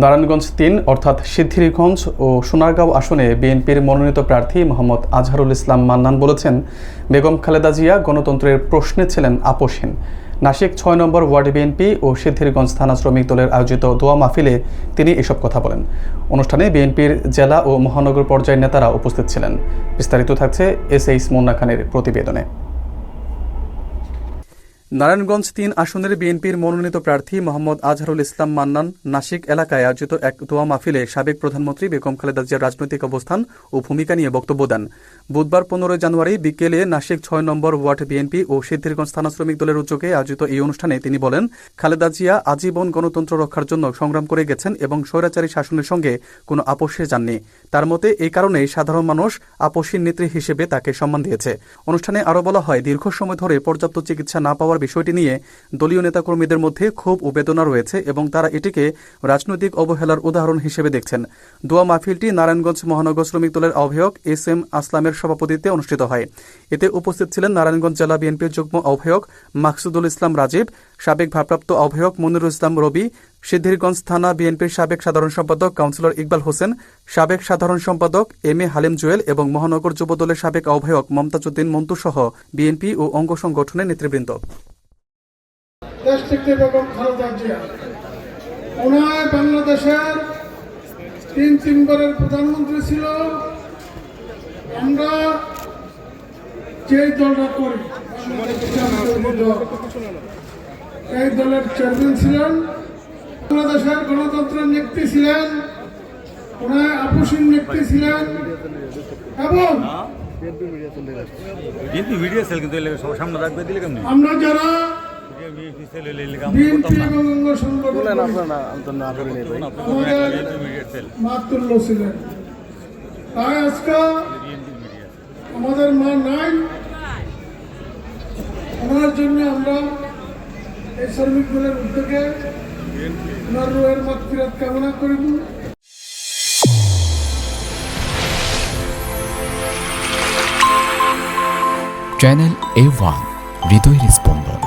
নারায়ণগঞ্জ ৩ অর্থাৎ সিদ্ধিরগঞ্জ ও সোনারগাঁও আসনে বিএনপির মনোনীত প্রার্থী মোহাম্মদ আজহারুল ইসলাম মান্নান বলেছেন, বেগম খালেদা জিয়া গণতন্ত্রের প্রশ্নে ছিলেন আপোষহীন। নাসিক ৬ নম্বর ওয়ার্ড বিএনপি ও সিদ্ধিরগঞ্জ থানা শ্রমিক দলের আয়োজিত দোয়া মাহফিলে তিনি এসব কথা বলেন। অনুষ্ঠানে বিএনপির জেলা ও মহানগর পর্যায়ের নেতারা উপস্থিত ছিলেন। বিস্তারিত থাকছে এসএইচ মুন্না খানের প্রতিবেদনে। নারায়ণগঞ্জ ৩ আসনের বিএনপির মনোনীত প্রার্থী মোহাম্মদ আজহারুল ইসলাম মান্নান নাসিক এলাকায় আয়োজিত এক দোয়া মাহফিলে সাবেক প্রধানমন্ত্রী বেগম খালেদা জিয়ার রাজনৈতিক অবস্থান ও ভূমিকা নিয়ে বক্তব্য দেন। বুধবার ১৫ জানুয়ারি বিকেলে নাসিক ৬ নম্বর ওয়ার্ড বিএনপি ও সিদ্ধিরগঞ্জ থানা শ্রমিক দলের উদ্যোগে আয়োজিত এই অনুষ্ঠানে তিনি বলেন, খালেদা জিয়া আজীবন গণতন্ত্র রক্ষার জন্য সংগ্রাম করে গেছেন এবং স্বৈরাচারী শাসনের সঙ্গে কোনো আপোষে যাননি। তার মতে এই কারণেই সাধারণ মানুষ আপোষহীন নেত্রী হিসেবে তাকে সম্মান দিয়েছে। অনুষ্ঠানে আরও বলা হয়, দীর্ঘ সময় ধরে পর্যাপ্ত চিকিৎসা না পাওয়ার বিষয়টি নিয়ে দলীয় নেতাকর্মীদের মধ্যে ক্ষোভ ও বেদনা রয়েছে এবং তারা এটিকে রাজনৈতিক অবহেলার উদাহরণ হিসেবে দেখছেন। দোয়া মাহফিলটি নারায়ণগঞ্জ মহানগর শ্রমিক দলের আহ্বায়ক এস.এম. আসলামের সভাপতিত্বে অনুষ্ঠিত হয়। এতে উপস্থিত ছিলেন নারায়ণগঞ্জ জেলা বিএনপির যুগ্ম আহ্বায়ক মাকসুদুল ইসলাম রাজীব, সাবেক ভারপ্রাপ্ত আহ্বায়ক মনিরুল ইসলাম রবি, সিদ্ধিরগঞ্জ থানা বিএনপির সাবেক সাধারণ সম্পাদক কাউন্সিলর ইকবাল হোসেন, সাবেক সাধারণ সম্পাদক এম.এ. হালিম জুয়েল এবং মহানগর যুব দলের সাবেক আহ্বায়ক মমতাজউদ্দিন মন্টু সহ বিএনপি ও অঙ্গ সংগঠনের নেতৃবৃন্দ। দেশটিতে বেগম খালেদা জিয়া ওনার বাংলাদেশের তিনবারের প্রধানমন্ত্রী ছিল। আমরা যে দলটা করি এই দলের চেয়ারম্যান ছিলেন, বাংলাদেশের গণতন্ত্রের নেত্রী ছিলেন, ওনার আপোষহীন নেত্রী ছিলেন এবং আমরা যারা বিএনপি এবং অঙ্গ সংগঠন মাতুল্য ছিলেন, তাই আজকে আমাদের মা নাই, ওনার জন্য আমরা এই শ্রমিক দলের উদ্যোগে ওনার রুহের মাগফিরাত কামনা করিব। চ্যানেল A1 হৃদয়ের স্পন্দন।